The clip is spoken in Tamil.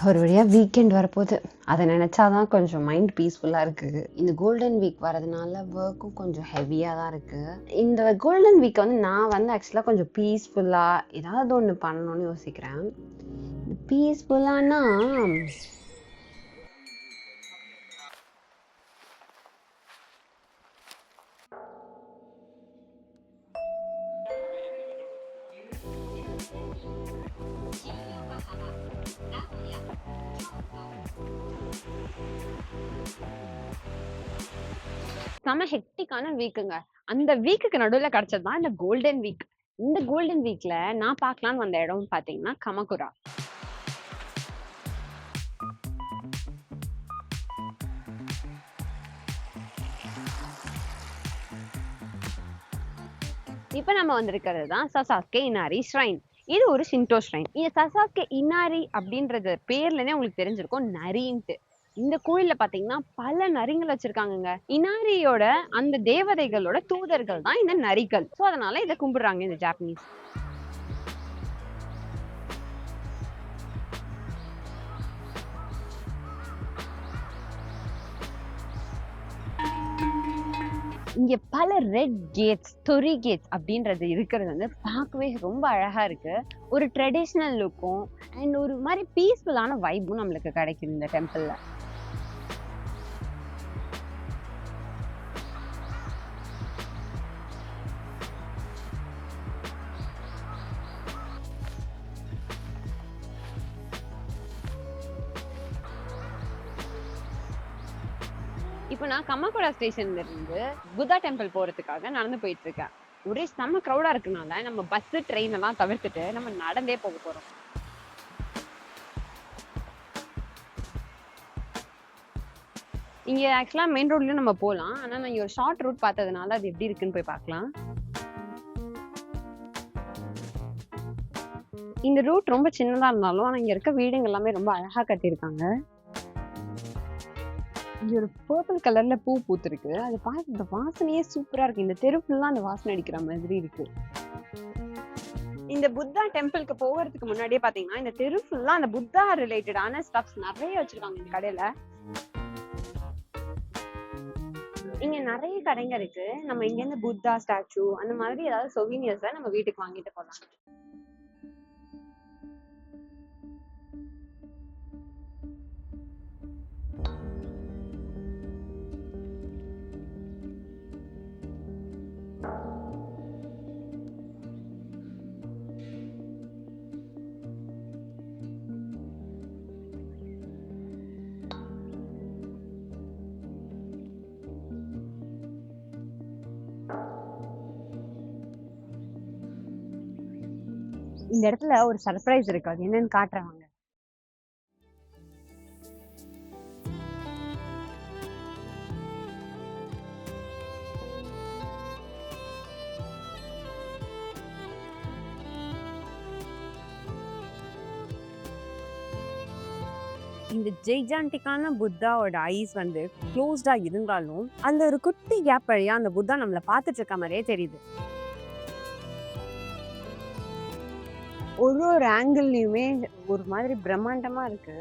ஒரு வழியாக வீக்கெண்ட் வரப்போகுது. அதை நினச்சா தான் கொஞ்சம் மைண்ட் பீஸ்ஃபுல்லாக இருக்குது. இந்த கோல்டன் வீக் வரதுனால ஒர்க்கும் கொஞ்சம் ஹெவியாக தான் இருக்குது. இந்த கோல்டன் வீக்கை வந்து நான் வந்து ஆக்சுவலாக கொஞ்சம் பீஸ்ஃபுல்லாக ஏதாவது ஒன்று பண்ணணும்னு யோசிக்கிறேன். பீஸ்ஃபுல்லானா செம ஹெக்டிக்கான வீக்குங்க. அந்த வீக்குக்கு நடுவுல கிடைச்சது தான் இந்த கோல்டன் வீக். இந்த கோல்டன் வீக்ல நான் பார்க்கலான்னு வந்த இடம் பாத்தீங்கன்னா கமகுரா. இப்ப நம்ம வந்திருக்கிறது தான் சசாஸ்கே இனாரி ஷ்ரைன். இது ஒரு ஷின்டோ ஷ்ரைன். இந்த சசாஸ்கே இனாரி அப்படின்றது பேர்லனே உங்களுக்கு தெரிஞ்சிருக்கும், நரின்ட்டு. இந்த கோயில்ல பாத்தீங்கன்னா பல நரிகள் வச்சிருக்காங்கங்க. இனாரியோட அந்த தேவதைகளோட தூதர்கள் தான் இந்த நரிகள். சோ அதனால இதை கும்பிடுறாங்க இந்த ஜாப்பனீஸ். இங்க பல ரெட் கேட்ஸ், தொரி கேட்ஸ் அப்படின்றது இருக்கிறது வந்து பார்க்கவே ரொம்ப அழகா இருக்கு. ஒரு ட்ரெடிஷ்னல் லுக்கும் அண்ட் ஒரு மாதிரி பீஸ்ஃபுல்லான வைப்பும் நம்மளுக்கு கிடைக்குது இந்த டெம்பிள்ல. இப்போ நான் கமகுரா ஸ்டேஷன்ல இருந்து புத்தா டெம்பிள் போறதுக்காக நடந்து போயிட்டு இருக்கேன். ஒரே செம்ம க்ரௌடா இருக்குனால நம்ம பஸ் ட்ரெயின் எல்லாம் தவிர்த்துட்டு நம்ம நடந்தே போக போறோம். இங்க ஆக்சுவலா மெயின் ரோட்லயும் நம்ம போலாம். ஆனா நான் இங்க ஒரு ஷார்ட் ரூட் பார்த்ததுனால அது எப்படி இருக்குன்னு போய் பார்க்கலாம். இந்த ரூட் ரொம்ப சின்னதா இருந்தாலும் ஆனா இங்க இருக்க வீடுங்க எல்லாமே ரொம்ப அழகா கட்டியிருக்காங்க. இங்க ஒரு பர்பிள் கலர்ல பூ பூத்திருக்கு. அது பார்த்து இந்த வாசனையே சூப்பரா இருக்கு. இந்த தெரு ஃபுல்லா அந்த வாசனை அடிக்கிற மாதிரி இருக்கு. இந்த புத்தா டெம்பிளுக்கு போகிறதுக்கு முன்னாடியே பாத்தீங்கன்னா இந்த தெரு ஃபுல்லா அந்த புத்தா ரிலேட்டடான ஸ்டப்ஸ் நிறைய வச்சிருக்காங்க இந்த கடையில. இங்க நிறைய கடைங்க இருக்கு. நம்ம இங்க இருந்து புத்தா ஸ்டாச்சு அந்த மாதிரி ஏதாவது சொவீனியர்ஸை நம்ம வீட்டுக்கு வாங்கிட்டு போலாம். இந்த இடத்துல ஒரு சர்ப்ரைஸ் இருக்கு. அது என்னன்னு காட்டுறாங்க. இந்த ஜெய்ஜாண்டிக்கான புத்தாவோட ஐஸ் வந்து க்ளோஸ்டா இருந்தாலும் அந்த ஒரு குட்டி கேப் வழியா அந்த புத்தா நம்மள பார்த்துட்டு இருக்க மாதிரியே தெரியுது. ஒரு ஆங்கிள்லயுமே ஒரு மாதிரி பிரம்மாண்டமா இருக்கு.